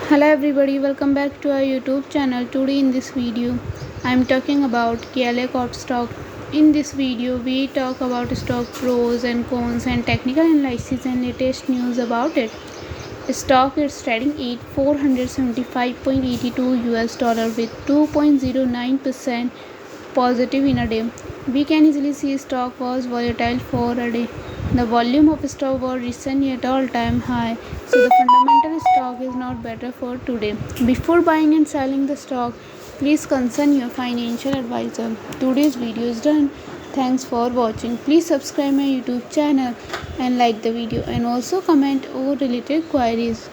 Hello everybody, welcome back to our YouTube channel. Today in this video I am talking about KLA stock. In this video we talk about stock pros and cons and technical analysis and latest news about it. Stock is trading at $475.82 with 2.09% positive in a day. We can easily see stock was volatile for a day. The volume of stock was recently at all-time high, so the fundamental stock is not better for today. Before buying and selling the stock, please consult your financial advisor. Today's video is done. Thanks for watching. Please subscribe my YouTube channel and like the video and also comment or related queries.